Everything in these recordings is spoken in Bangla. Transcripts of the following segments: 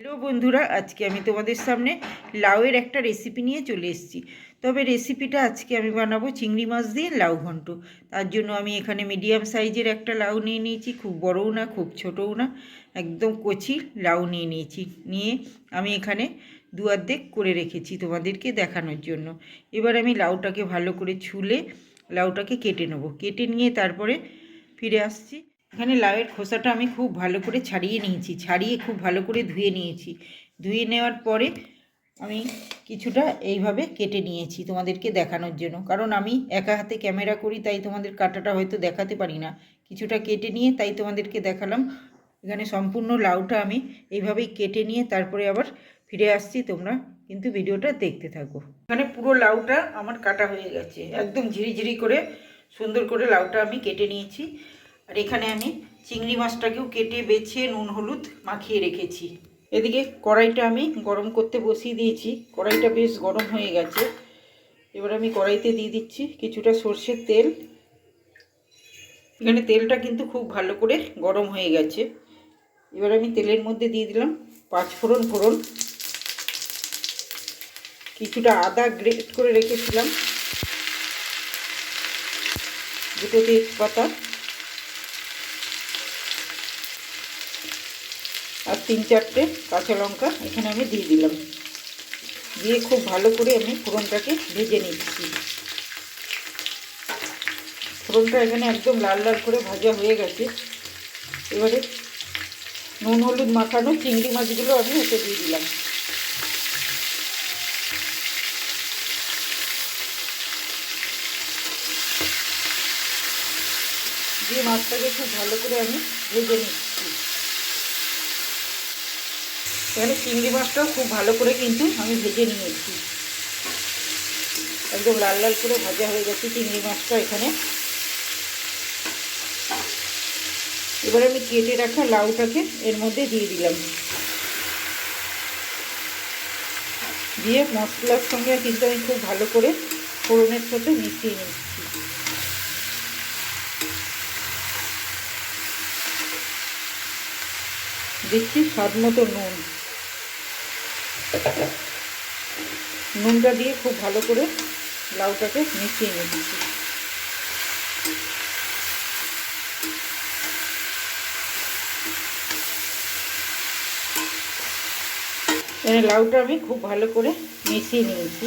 হ্যালো বন্ধুরা, আজকে আমি তোমাদের সামনে লাউয়ের একটা রেসিপি নিয়ে চলে এসেছি। তবে রেসিপিটা আজকে আমি বানাবো চিংড়ি মাছ দিয়ে লাউ ঘন্ট। তার জন্য আমি এখানে মিডিয়াম সাইজের একটা লাউ নিয়ে নিয়েছি, খুব বড়ও না খুব ছোটও না, একদম কচি লাউ নিয়ে নিয়েছি। নিয়ে আমি এখানে দু অর্ধেক করে রেখেছি তোমাদেরকে দেখানোর জন্য। এবার আমি লাউটাকে ভালো করে ছুলে লাউটাকে কেটে নেবো। কেটে নিয়ে তারপরে ফিরে আসছি। এখানে লাউয়ের খোসাটা আমি খুব ভালো করে ছাড়িয়ে নিয়েছি, ছাড়িয়ে খুব ভালো করে ধুয়ে নিয়েছি। ধুয়ে নেওয়ার পরে আমি কিছুটা এইভাবে কেটে নিয়েছি তোমাদেরকে দেখানোর জন্য, কারণ আমি একা হাতে ক্যামেরা করি, তাই তোমাদের কাটাটা হয়তো দেখাতে পারি না। কিছুটা কেটে নিয়ে তাই তোমাদেরকে দেখালাম। এখানে সম্পূর্ণ লাউটা আমি এইভাবেই কেটে নিয়ে তারপরে আবার ফিরে আসছি, তোমরা কিন্তু ভিডিওটা দেখতে থাকো। এখানে পুরো লাউটা আমার কাটা হয়ে গেছে, একদম ঝিরিঝিরি করে সুন্দর করে লাউটা আমি কেটে নিয়েছি। আর এখানে আমি চিংড়ি মাছটাকেও কেটে বেছে নুন হলুদ মাখিয়ে রেখেছি। এদিকে কড়াইটা আমি গরম করতে বসিয়ে দিয়েছি, কড়াইটা বেশ গরম হয়ে গেছে। এবার আমি কড়াইতে দিয়ে দিচ্ছি কিছুটা সর্ষের তেল। এখানে তেলটা কিন্তু খুব ভালো করে গরম হয়ে গেছে। এবার আমি তেলের মধ্যে দিয়ে দিলাম 5 ফোড়ন, কিছুটা আদা গ্রেট করে রেখেছিলাম, দুটো তেজপাতা আর 3-4টে কাঁচা লঙ্কা এখানে আমি দিয়ে দিলাম। দিয়ে খুব ভালো করে আমি ফোড়নটাকে ভেজে নিচ্ছি। ফোড়নটা এখানে একদম লাল লাল করে ভাজা হয়ে গেছে। এবারে নুন হলুদ মাখানো চিংড়ি মাছগুলো আমি এতে দিয়ে দিলাম। দিয়ে মাছটাকে খুব ভালো করে আমি ভেজে নিচ্ছি। এখানে চিংড়ি মাছটাও খুব ভালো করে কিন্তু আমি ভেজে নিয়েছি, একদম লাল লাল করে ভাজা হয়ে গেছে চিংড়ি মাছটা এখানে। এবারে আমি কেটে রাখা লাউটাকে এর মধ্যে দিয়ে দিলাম, দিয়ে মশলার সঙ্গে কিন্তু আমি খুব ভালো করে ফোড়নের সাথে মিশিয়ে নিচ্ছি। দিচ্ছি স্বাদ মতো নুন, নুনটা দিয়ে খুব ভালো করে লাউটাকে মিশিয়ে নিচ্ছি। এখানে লাউটা আমি খুব ভালো করে মিশিয়ে নিয়েছি।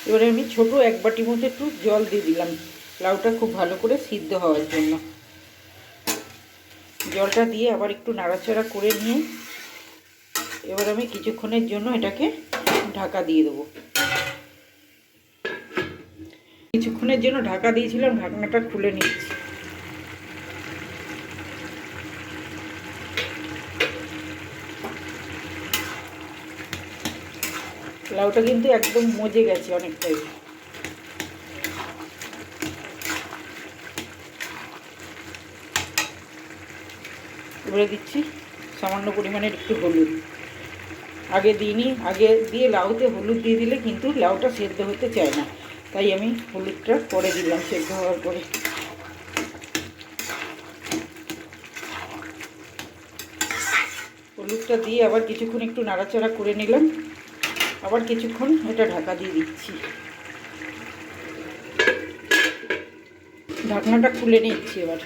এবারে আমি ছোটো 1 বাটি মতো একটু জল দিয়ে দিলাম লাউটা খুব ভালো করে সিদ্ধ হওয়ার জন্য। জলটা দিয়ে আবার একটু নাড়াচাড়া করে নিয়ে এবার আমি কিছুক্ষণের জন্য এটাকে ঢাকা দিয়ে দেবো। কিছুক্ষণের জন্য ঢাকা দিয়েছিলাম, ঢাকনাটা খুলে নিচ্ছি। লাউটা কিন্তু একদম মজে গেছে অনেকটাই। এবারে দিচ্ছি সামান্য পরিমাণের একটু হলুদ। আগে দিইনি, আগে দিয়ে লাউতে হলুদ দিয়ে দিলে কিন্তু লাউটা সেদ্ধ হতে চায় না, তাই আমি হলুদটা পরে দিলাম সেদ্ধ হওয়ার পরে। হলুদটা দিয়ে আবার কিছুক্ষণ একটু নাড়াচাড়া করে নিলাম, আবার কিছুক্ষণ এটা ঢাকা দিয়ে দিচ্ছি। ঢাকনাটা খুলে নিচ্ছি এবার।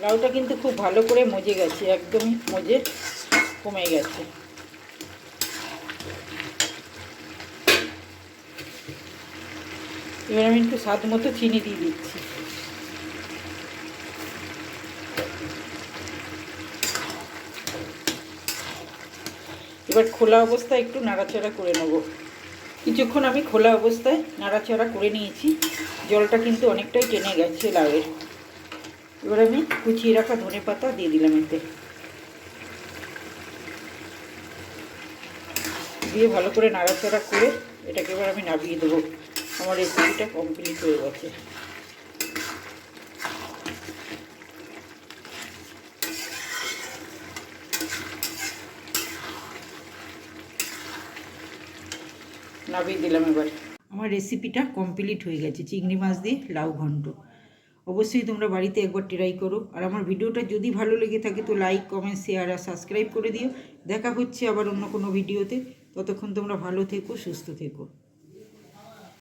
লাউটা কিন্তু খুব ভালো করে মজে গেছে, একদমই মজে কমে গেছে। এবার আমি একটু স্বাদ মতো চিনি দিয়ে দিচ্ছি। এবার খোলা অবস্থায় একটু নাড়াচাড়া করে নেব। কিছুক্ষণ আমি খোলা অবস্থায় নাড়াচাড়া করে নিয়েছি, জলটা কিন্তু অনেকটাই টেনে গেছে লাউয়ের। এবার আমি কুচিয়ে রাখা ধনেপাতা দিয়ে দিলাম এতে, দিয়ে ভালো করে নাড়াচাড়া করে এটাকে এবার আমি নামিয়ে দেবো। আমার রেসিপিটা কমপ্লিট হয়ে গেছে। নামিয়ে দিলাম। এবার আমার রেসিপিটা কমপ্লিট হয়ে গেছে, চিংড়ি মাছ দিয়ে লাউ ঘন্ট। অবশ্যই তোমরা বাড়িতে একবার ট্রাই করো। আর আমার ভিডিওটা যদি ভালো লেগে থাকে তো লাইক, কমেন্ট, শেয়ার আর সাবস্ক্রাইব করে দিও। দেখা হচ্ছে আবার অন্য কোনো ভিডিওতে। ততক্ষণ তোমরা ভালো থেকো, সুস্থ থেকো।